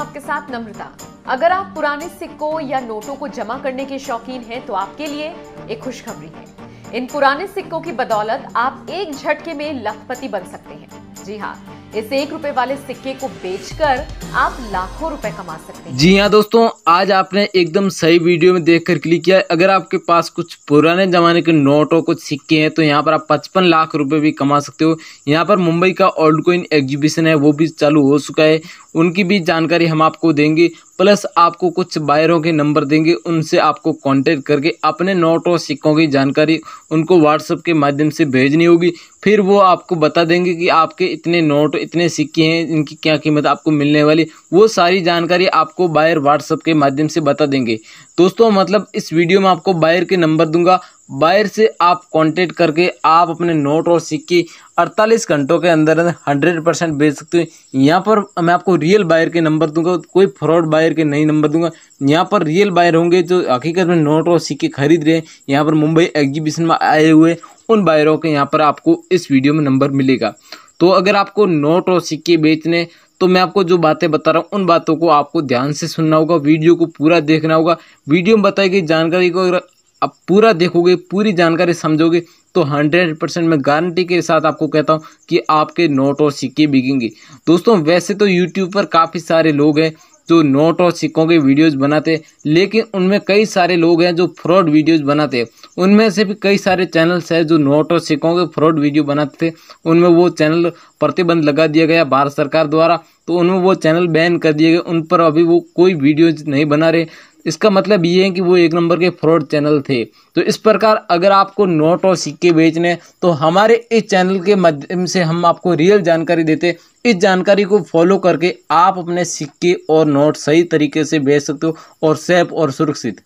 आपके साथ नम्रता। अगर आप पुराने सिक्कों या नोटों को जमा करने के शौकीन हैं तो आपके लिए एक खुशखबरी है। इन पुराने सिक्कों की बदौलत आप एक झटके में लखपति बन सकते हैं। जी हाँ, इस 1 रुपए वाले सिक्के को बेचकर आप लाखों रुपए कमा सकते हैं। जी हाँ दोस्तों, आज आपने एकदम सही वीडियो में देखकर क्लिक किया है। अगर आपके पास कुछ पुराने जमाने के नोट और कुछ सिक्के हैं तो यहाँ पर आप 55 लाख रुपए भी कमा सकते हो। यहाँ पर मुंबई का ओल्ड कॉइन एग्जीबिशन है, वो भी चालू हो चुका है। उनकी भी जानकारी हम आपको देंगे, प्लस आपको कुछ बायरों के नंबर देंगे, उनसे आपको कांटेक्ट करके अपने नोट और सिक्कों की जानकारी उनको व्हाट्सएप के माध्यम से भेजनी होगी। फिर वो आपको बता देंगे कि आपके इतने नोट इतने सिक्के हैं, इनकी क्या कीमत आपको मिलने वाली, वो सारी जानकारी आपको बायर व्हाट्सएप के माध्यम से बता देंगे। दोस्तों मतलब इस वीडियो में आपको बायर के नंबर दूंगा, बायर से आप कांटेक्ट करके आप अपने नोट और सिक्के 48 घंटों के अंदर 100% बेच सकते हो। यहाँ पर मैं आपको रियल बायर के नंबर दूंगा, कोई फ्रॉड बायर के नहीं नंबर दूंगा। यहाँ पर रियल बायर होंगे जो हकीकत में नोट और सिक्के खरीद रहे हैं, यहाँ पर मुंबई एग्जीबिशन में आए हुए उन बायरों के यहाँ पर आपको इस वीडियो में नंबर मिलेगा। तो अगर आपको नोट और सिक्के बेचने, तो मैं आपको जो बातें बता रहा हूँ उन बातों को आपको ध्यान से सुनना होगा, वीडियो को पूरा देखना होगा। वीडियो में बताई गई जानकारी को अगर आप पूरा देखोगे, पूरी जानकारी समझोगे तो 100% मैं गारंटी के साथ आपको कहता हूँ कि आपके नोट और सिक्के बिकेंगे। दोस्तों वैसे तो यूट्यूब पर काफ़ी सारे लोग हैं जो नोट और सिक्कों के वीडियोस बनाते हैं, लेकिन उनमें कई सारे लोग हैं जो फ्रॉड वीडियोस बनाते हैं। उनमें से भी कई सारे चैनल्स हैं जो नोट और सिक्कों के फ्रॉड वीडियो बनाते थे, उनमें वो चैनल प्रतिबंध लगा दिया गया भारत सरकार द्वारा, तो उनमें वो चैनल बैन कर दिए गए, उन पर अभी वो कोई वीडियोज नहीं बना रहे। इसका मतलब ये है कि वो एक नंबर के फ्रॉड चैनल थे। तो इस प्रकार अगर आपको नोट और सिक्के बेचने तो हमारे इस चैनल के माध्यम से हम आपको रियल जानकारी देते। इस जानकारी को फॉलो करके आप अपने सिक्के और नोट सही तरीके से बेच सकते हो और सेफ और सुरक्षित।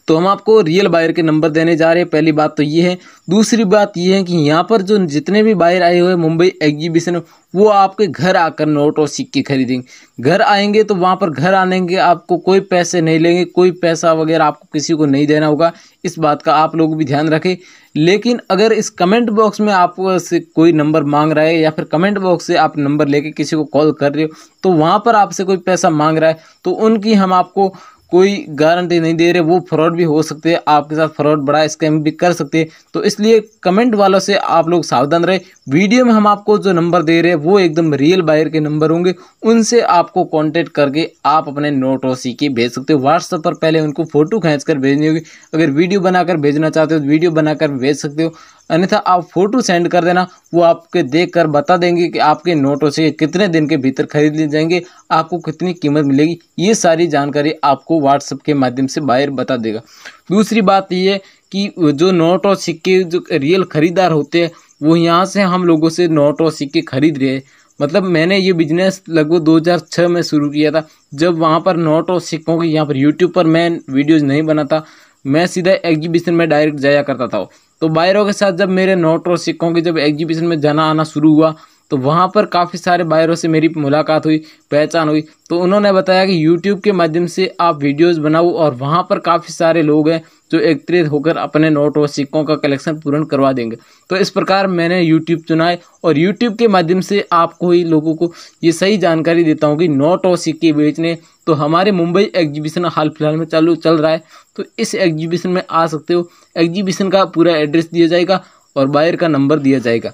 तो हम आपको रियल बायर के नंबर देने जा रहे हैं, पहली बात तो ये है। दूसरी बात ये है कि यहाँ पर जो जितने भी बायर आए हुए मुंबई एग्जीबिशन, वो आपके घर आकर नोट और सिक्के खरीदेंगे। घर आएंगे तो वहाँ पर घर आने के आपको कोई पैसे नहीं लेंगे, कोई पैसा वगैरह आपको किसी को नहीं देना होगा। इस बात का आप लोग भी ध्यान रखें। लेकिन अगर इस कमेंट बॉक्स में आपको से कोई नंबर मांग रहा है या फिर कमेंट बॉक्स से आप नंबर लेके किसी को कॉल कर रहे हो तो वहाँ पर आपसे कोई पैसा मांग रहा है तो उनकी हम आपको कोई गारंटी नहीं दे रहे, वो फ्रॉड भी हो सकते हैं, आपके साथ फ्रॉड बड़ा स्कैम भी कर सकते हैं। तो इसलिए कमेंट वालों से आप लोग सावधान रहे। वीडियो में हम आपको जो नंबर दे रहे हैं वो एकदम रियल बायर के नंबर होंगे, उनसे आपको कांटेक्ट करके आप अपने नोट और सिक्के भेज सकते हो। व्हाट्सएप पर पहले उनको फोटो खींचकर भेजनी होगी। अगर वीडियो बनाकर भेजना चाहते हो तो वीडियो बनाकर भेज सकते हो, अन्यथा आप फोटो सेंड कर देना, वो आपके देखकर बता देंगे कि आपके नोटों से कितने दिन के भीतर खरीद लिए जाएंगे, आपको कितनी कीमत मिलेगी। ये सारी जानकारी आपको व्हाट्सएप के माध्यम से बायर बता देगा। दूसरी बात ये कि जो नोट और सिक्के जो रियल खरीदार होते हैं वो यहाँ से हम लोगों से नोट और सिक्के खरीद रहे हैं। मतलब मैंने ये बिजनेस लगभग 2006 में शुरू किया था, जब वहाँ पर नोट और सिक्कों की यहाँ पर यूट्यूब पर मैं वीडियोज़ नहीं बनाता, मैं सीधा एग्जीबिशन में डायरेक्ट जाया करता था। तो बायरों के साथ जब मेरे नोट और सिक्कों के जब एग्जीबिशन में जाना आना शुरू हुआ तो वहाँ पर काफ़ी सारे बायरों से मेरी मुलाकात हुई, पहचान हुई। तो उन्होंने बताया कि यूट्यूब के माध्यम से आप वीडियोस बनाओ और वहाँ पर काफ़ी सारे लोग हैं जो एकत्रित होकर अपने नोट और सिक्कों का कलेक्शन पूर्ण करवा देंगे। तो इस प्रकार मैंने यूट्यूब चुना है और यूट्यूब के माध्यम से आपको ही लोगों को ये सही जानकारी देता हूँ कि नोट और सिक्के बेचने तो हमारे मुंबई एग्जीबिशन हाल फिलहाल में चल रहा है। तो इस एग्जीबिशन में आ सकते हो। एग्जीबिशन का पूरा एड्रेस दिया जाएगा और बायर का नंबर दिया जाएगा।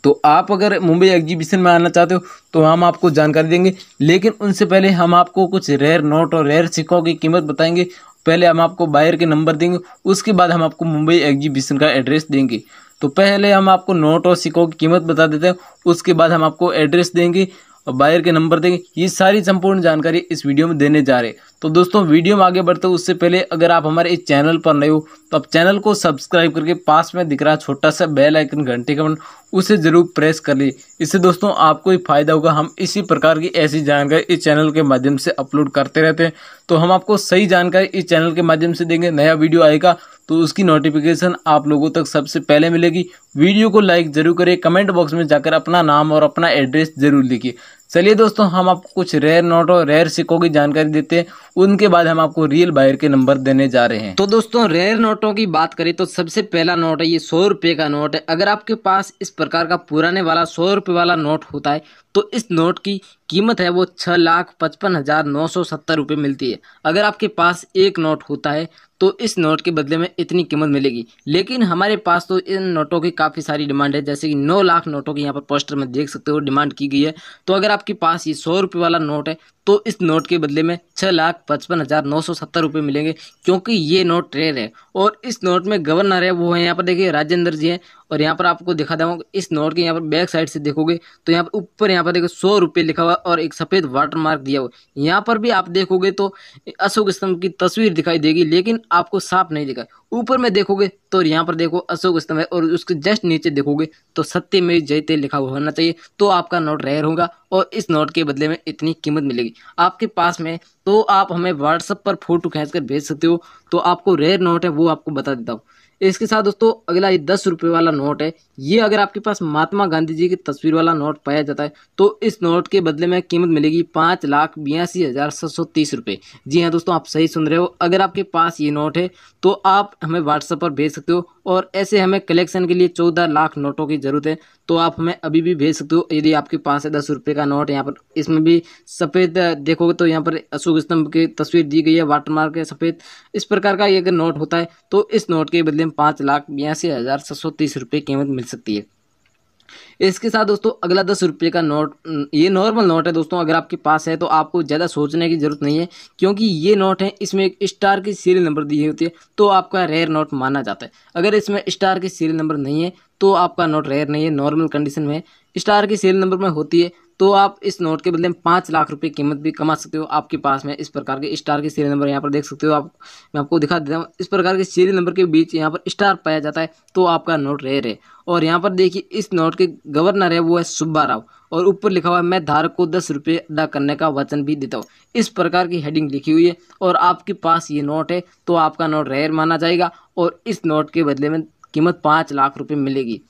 तो आप अगर मुंबई एग्जीबिशन में आना चाहते हो तो हम आपको जानकारी देंगे, लेकिन उनसे पहले हम आपको कुछ रेयर नोट और रेयर सिक्कों की कीमत बताएंगे। पहले हम आपको बायर के नंबर देंगे, उसके बाद हम आपको मुंबई एग्जीबिशन का एड्रेस देंगे। तो पहले हम आपको नोट और सिक्कों की कीमत बता देते हैं, उसके बाद हम आपको एड्रेस देंगे और बायर के नंबर देंगे। ये सारी संपूर्ण जानकारी इस वीडियो में देने जा रहे हैं। तो दोस्तों वीडियो में आगे बढ़ते हो उससे पहले अगर आप हमारे इस चैनल पर नए हो तो आप चैनल को सब्सक्राइब करके पास में दिख रहा छोटा सा बेल आइकन घंटे का बटन उसे जरूर प्रेस कर लीजिए। इससे दोस्तों आपको ही फायदा होगा। हम इसी प्रकार की ऐसी जानकारी इस चैनल के माध्यम से अपलोड करते रहते हैं। तो हम आपको सही जानकारी इस चैनल के माध्यम से देंगे। नया वीडियो आएगा तो उसकी नोटिफिकेशन आप लोगों तक सबसे पहले मिलेगी। वीडियो को लाइक जरूर करें, कमेंट बॉक्स में जाकर अपना नाम और अपना एड्रेस जरूर लिखिए। चलिए दोस्तों हम आपको कुछ रेयर नोट और रेयर सिक्कों की जानकारी देते हैं, उनके बाद हम आपको रियल बायर के नंबर देने जा रहे हैं। तो दोस्तों रेयर नोटों की बात करें तो सबसे पहला नोट है ये 100 रुपये का नोट है। अगर आपके पास इस प्रकार का पुराने वाला 100 रुपये वाला नोट होता है तो इस नोट की कीमत है वो 6,55,970 रुपये मिलती है। अगर आपके पास एक नोट होता है तो इस नोट के बदले में इतनी कीमत मिलेगी। लेकिन हमारे पास तो इन नोटों की काफ़ी सारी डिमांड है, जैसे कि 9 लाख नोटों की यहाँ पर पोस्टर में देख सकते हो डिमांड की गई है। तो अगर आपके पास ये 100 रुपये वाला नोट है तो इस नोट के बदले में 6,55,970 रुपये मिलेंगे, क्योंकि ये नोट रेयर है। और इस नोट में गवर्नर है वो है यहाँ पर देखिए राजेंद्र जी हैं। और यहाँ पर आपको दिखा दूँगा इस नोट के यहाँ पर बैक साइड से देखोगे तो यहाँ पर ऊपर यहाँ पर देखो 100 रुपये लिखा हुआ और एक सफ़ेद वाटर मार्क दिया हुआ। यहाँ पर भी आप देखोगे तो अशोक स्तंभ की तस्वीर दिखाई देगी, लेकिन आपको साफ नहीं दिखा। ऊपर में देखोगे तो यहाँ पर देखो अशोक स्तंभ है और उसके जस्ट नीचे देखोगे तो सत्यमेव जयते लिखा हुआ होना चाहिए, तो आपका नोट रेयर होगा और इस नोट के बदले में इतनी कीमत मिलेगी आपके पास में। तो आप हमें व्हाट्सएप पर फोटो खींचकर भेज सकते हो, तो आपको रेयर नोट है वो आपको बता देता हूँ। इसके साथ दोस्तों अगला ये 10 रुपये वाला नोट है। ये अगर आपके पास महात्मा गांधी जी की तस्वीर वाला नोट पाया जाता है तो इस नोट के बदले में कीमत मिलेगी 5,82,730 रुपये। जी हाँ दोस्तों, आप सही सुन रहे हो। अगर आपके पास ये नोट है तो आप हमें व्हाट्सएप पर भेज सकते हो। और ऐसे हमें कलेक्शन के लिए 14 लाख नोटों की ज़रूरत है, तो आप हमें अभी भी भेज सकते हो। यदि आपके पास है 10 रुपये का नोट, यहाँ पर इसमें भी सफ़ेद देखोगे तो यहाँ पर अशोक स्तंभ की तस्वीर दी गई है, वाटरमार्क है सफ़ेद। इस प्रकार का ये अगर नोट होता है तो इस नोट के बदले में 5,82,730 रुपये कीमत मिल सकती है। इसके साथ दोस्तों अगला 10 रुपये का नोट, ये नॉर्मल नोट है दोस्तों। अगर आपके पास है तो आपको ज़्यादा सोचने की ज़रूरत नहीं है, क्योंकि ये नोट है इसमें एक स्टार की सीरियल नंबर दी होती है, तो आपका रेयर नोट माना जाता है। अगर इसमें स्टार की सीरियल नंबर नहीं है तो आपका नोट रेयर नहीं है, नॉर्मल कंडीशन में स्टार की सीरियल नंबर में होती है, तो आप इस नोट के बदले में 5 लाख रुपए कीमत भी कमा सकते हो। आपके पास में इस प्रकार के स्टार के सीरियल नंबर यहाँ पर देख सकते हो आप, मैं आपको दिखा देता हूँ। इस प्रकार के सीरियल नंबर के बीच यहाँ पर स्टार पाया जाता है, तो आपका नोट रेयर है। और यहाँ पर देखिए इस नोट के गवर्नर है वो है सुब्बा राव, और ऊपर लिखा हुआ है मैं धारक को 10 रुपये अदा करने का वचन भी देता हूँ। इस प्रकार की हेडिंग लिखी हुई है और आपके पास ये नोट है तो आपका नोट रेयर माना जाएगा और इस नोट के बदले में कीमत 5 लाख रुपये मिलेगी।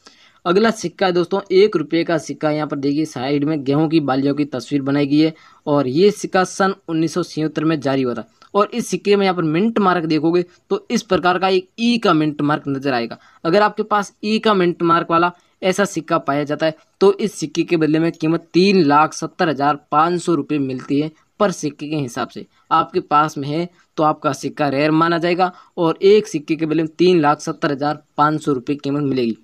अगला सिक्का है दोस्तों 1 रुपये का सिक्का। यहाँ पर देखिए साइड में गेहूं की बालियों की तस्वीर बनाई गई है और ये सिक्का सन 1976 में जारी हुआ था। और इस सिक्के में यहाँ पर मिंट मार्क देखोगे तो इस प्रकार का एक ई का मिंट मार्क नजर आएगा। अगर आपके पास ई का मिंट मार्क वाला ऐसा सिक्का पाया जाता है तो इस सिक्के के बदले में कीमत 3,70,500 रुपये मिलती है पर सिक्के के हिसाब से। आपके पास में है तो आपका सिक्का रेयर माना जाएगा और एक सिक्के के बदले में 3,70,500 रुपये कीमत मिलेगी।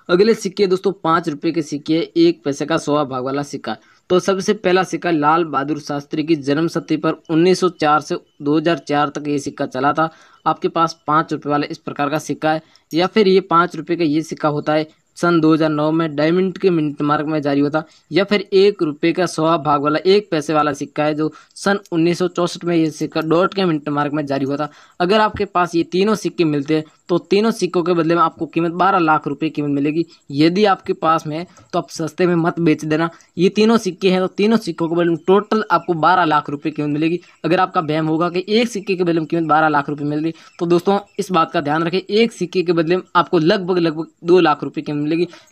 अगले सिक्के दोस्तों 5 रुपये के सिक्के, 1 पैसे का 100 भाग वाला सिक्का। तो सबसे पहला सिक्का लाल बहादुर शास्त्री की जन्म शती पर 1904 से 2004 तक ये सिक्का चला था। आपके पास 5 रुपये वाला इस प्रकार का सिक्का है, या फिर ये 5 रुपये का ये सिक्का होता है सन 2009 में डायमंड के मिंट मार्क में जारी होता, या फिर 1 रुपये का 100 भाग वाला 1 पैसे वाला सिक्का है जो सन 1964 में ये सिक्का डॉट के मिंट मार्क में जारी हुआ था। अगर आपके पास ये तीनों सिक्के मिलते हैं तो तीनों सिक्कों के बदले में आपको कीमत 12 लाख रुपए कीमत मिलेगी। यदि आपके पास में है तो आप सस्ते में मत बेच देना। ये तीनों सिक्के हैं तो तीनों सिक्कों के बदले में टोटल आपको 12 लाख रुपए कीमत मिलेगी। अगर आपका वहम होगा कि एक सिक्के के बदले में कीमत 12 लाख रुपए मिल रही, तो दोस्तों इस बात का ध्यान रखें, एक सिक्के के बदले में आपको लगभग 2 लाख रुपए कीमत मिलेगी।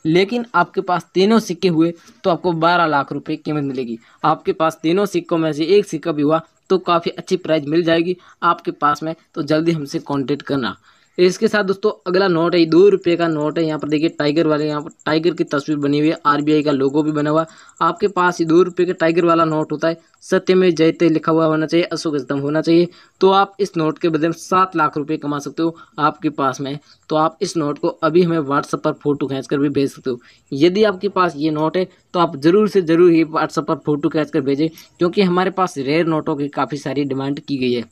लेकिन आपके पास तीनों सिक्के हुए तो आपको 12 लाख रुपए कीमत मिलेगी। आपके पास तीनों सिक्कों में से एक सिक्का भी हुआ तो काफ़ी अच्छी प्राइस मिल जाएगी आपके पास में, तो जल्दी हमसे कांटेक्ट करना। इसके साथ दोस्तों अगला नोट है 2 रुपये का नोट है। यहाँ पर देखिए टाइगर वाले, यहाँ पर टाइगर की तस्वीर बनी हुई है, आरबीआई का लोगो भी बना हुआ। आपके पास ये 2 रुपये का टाइगर वाला नोट होता है, सत्यमेव जयते लिखा हुआ होना चाहिए, अशोक स्तंभ होना चाहिए, तो आप इस नोट के बदले में 7 लाख रुपए कमा सकते हो आपके पास में। तो आप इस नोट को अभी हमें व्हाट्सएप पर फोटो खींच कर भी भेज सकते हो। यदि आपके पास ये नोट है तो आप ज़रूर से ज़रूर ये व्हाट्सएप पर फोटो खींच कर भेजें, क्योंकि हमारे पास रेयर नोटों की काफ़ी सारी डिमांड की गई है।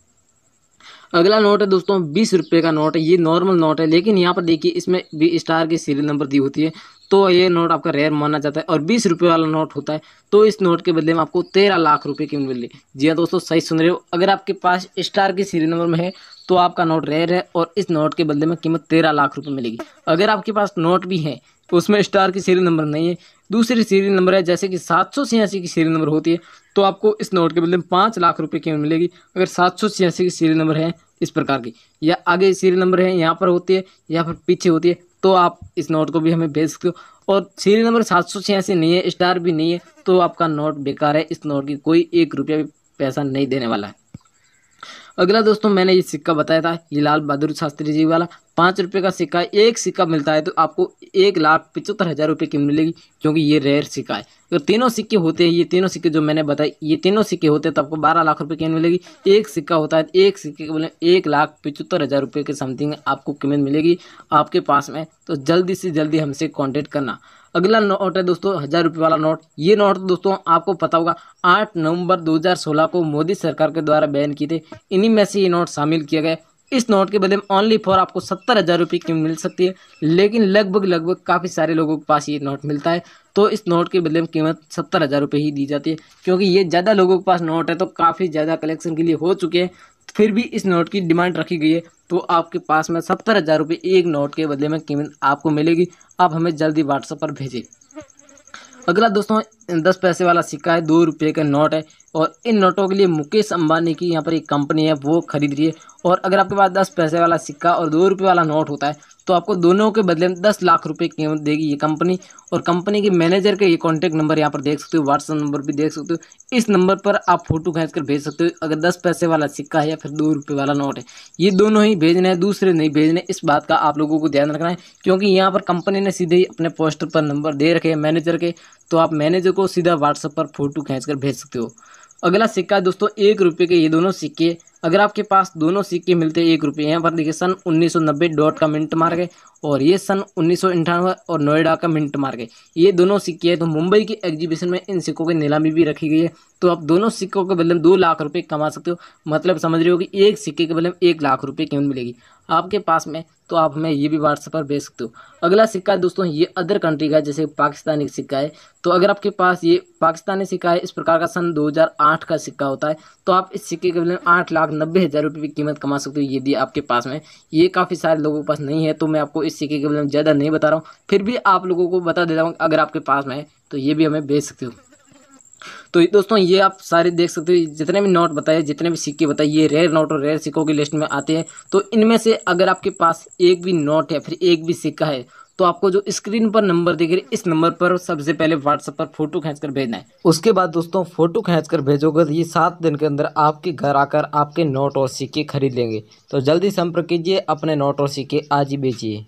अगला नोट है दोस्तों 20 रुपये का नोट है। ये नॉर्मल नोट है, लेकिन यहाँ पर देखिए इसमें भी स्टार की सीरियल नंबर दी होती है, तो ये नोट आपका रेयर माना जाता है। और 20 रुपये वाला नोट होता है तो इस नोट के बदले में आपको 13 लाख रुपए की मिल रही। जी हाँ दोस्तों, सही सुन रहे हो। अगर आपके पास स्टार की सीरियल नंबर में है तो आपका नोट रेयर है और इस नोट के बदले में कीमत 13 लाख रुपए मिलेगी। अगर आपके पास नोट भी है तो उसमें स्टार की सीरियल नंबर नहीं है, दूसरी सीरियल नंबर है जैसे कि 786 की सीरियल नंबर होती है, तो आपको इस नोट के बदले में 5 लाख रुपए की मिलेगी। अगर 786 की सीरियल नंबर है इस प्रकार की, या आगे सीरियल नंबर है यहाँ पर होती है या फिर पीछे होती है, तो आप इस नोट को भी हमें भेज सकते हो। और सीरियल नंबर 786 नहीं है, स्टार भी नहीं है, तो आपका नोट बेकार है। इस नोट की कोई 1 रुपया भी पैसा नहीं देने वाला है। अगला दोस्तों मैंने ये सिक्का बताया था, ये लाल बहादुर शास्त्री जी वाला 5 रुपये का सिक्का है। एक सिक्का मिलता है तो आपको 1,75,000 रुपये की मिलेगी, क्योंकि ये रेयर सिक्का है। अगर तीनों सिक्के होते हैं, ये तीनों सिक्के जो मैंने बताए, ये तीनों सिक्के होते हैं तो आपको 12 लाख रुपये की मिलेगी। एक सिक्का होता है, एक सिक्के के बोले 1,75,000 रुपये के समथिंग आपको कीमत मिलेगी आपके पास में। तो जल्दी से जल्दी हमसे कॉन्टेक्ट करना। अगला नोट है दोस्तों 1,000 रुपये वाला नोट। ये नोट दोस्तों आपको पता होगा 8 नवंबर 2016 को मोदी सरकार के द्वारा बैन किए थे, इन्हीं में से ये नोट शामिल किया गया। इस नोट के बदले में ओनली फॉर आपको 70,000 रुपये की मिल सकती है, लेकिन लगभग काफ़ी सारे लोगों के पास ये नोट मिलता है, तो इस नोट के बदले में कीमत 70,000 रुपये ही दी जाती है, क्योंकि ये ज़्यादा लोगों के पास नोट है तो काफ़ी ज़्यादा कलेक्शन के लिए हो चुके हैं। फिर भी इस नोट की डिमांड रखी गई है, तो आपके पास में 70,000 रुपये एक नोट के बदले में कीमत आपको मिलेगी। आप हमें जल्दी व्हाट्सएप पर भेजें। अगला दोस्तों 10 पैसे वाला सिक्का है, 2 रुपये का नोट है, और इन नोटों के लिए मुकेश अंबानी की यहाँ पर एक कंपनी है वो खरीद रही है। और अगर आपके पास 10 पैसे वाला सिक्का और 2 रुपये वाला नोट होता है तो आपको दोनों के बदले में 10 लाख रुपए कीमत देगी ये कंपनी। और कंपनी के मैनेजर के ये कॉन्टैक्ट नंबर यहाँ पर देख सकते हो, व्हाट्सएप नंबर भी देख सकते हो। इस नंबर पर आप फोटो खींच कर भेज सकते हो, अगर 10 पैसे वाला सिक्का है या फिर 2 रुपये वाला नोट है। ये दोनों ही भेजने हैं, दूसरे नहीं भेजने। इस बात का आप लोगों को ध्यान रखना है, क्योंकि यहाँ पर कंपनी ने सीधे ही अपने पोस्टर पर नंबर दे रखे हैं मैनेजर के, तो आप मैनेजर को सीधा व्हाट्सएप पर फोटो खींच कर भेज सकते हो। अगला सिक्का है दोस्तों 1 रुपये के, ये दोनों सिक्के। अगर आपके पास दोनों सिक्के मिलते हैं 1 रुपये, यहाँ पर देखिए सन 1990 डॉट का मिंट मार्क है, और ये सन 1998 और नोएडा का मिंट मार्क है। ये दोनों सिक्के हैं, तो मुंबई की एग्जीबिशन में इन सिक्कों की नीलामी भी रखी गई है, तो आप दोनों सिक्कों के बदले में 2 लाख रुपए कमा सकते हो। मतलब समझ रहे हो कि एक सिक्के के बदले में 1 लाख रुपए कीमत मिलेगी आपके पास में, तो आप हमें ये भी व्हाट्सएप पर भेज सकते हो। अगला सिक्का है दोस्तों, ये अदर कंट्री का है, जैसे पाकिस्तानी सिक्का है। तो अगर आपके पास ये पाकिस्तानी सिक्का है, इस प्रकार का सन 2008 का सिक्का होता है, तो आप इस सिक्के के बदले में 8,90,000 रुपये की कीमत कमा सकते हो यदि आपके पास में। ये काफ़ी सारे लोगों के पास नहीं है, तो मैं आपको इस सिक्के के बदले में ज़्यादा नहीं बता रहा हूँ, फिर भी आप लोगों को बता देता हूँ अगर आपके पास में है तो ये भी हमें भेज सकते हो। तो दोस्तों ये आप सारे देख सकते हो, जितने भी नोट बताए, जितने भी सिक्के बताए, ये रेयर नोट और रेयर सिक्कों की लिस्ट में आते हैं। तो इनमें से अगर आपके पास एक भी नोट या फिर एक भी सिक्का है, तो आपको जो स्क्रीन पर नंबर दिख रहा है, इस नंबर पर सबसे पहले व्हाट्सएप पर फोटो खींचकर भेजना है। उसके बाद दोस्तों फोटो खींचकर भेजोगे तो ये 7 दिन के अंदर आपके घर आकर आपके नोट और सिक्के खरीद लेंगे। तो जल्दी संपर्क कीजिए, अपने नोट और सिक्के आज ही बेचिए।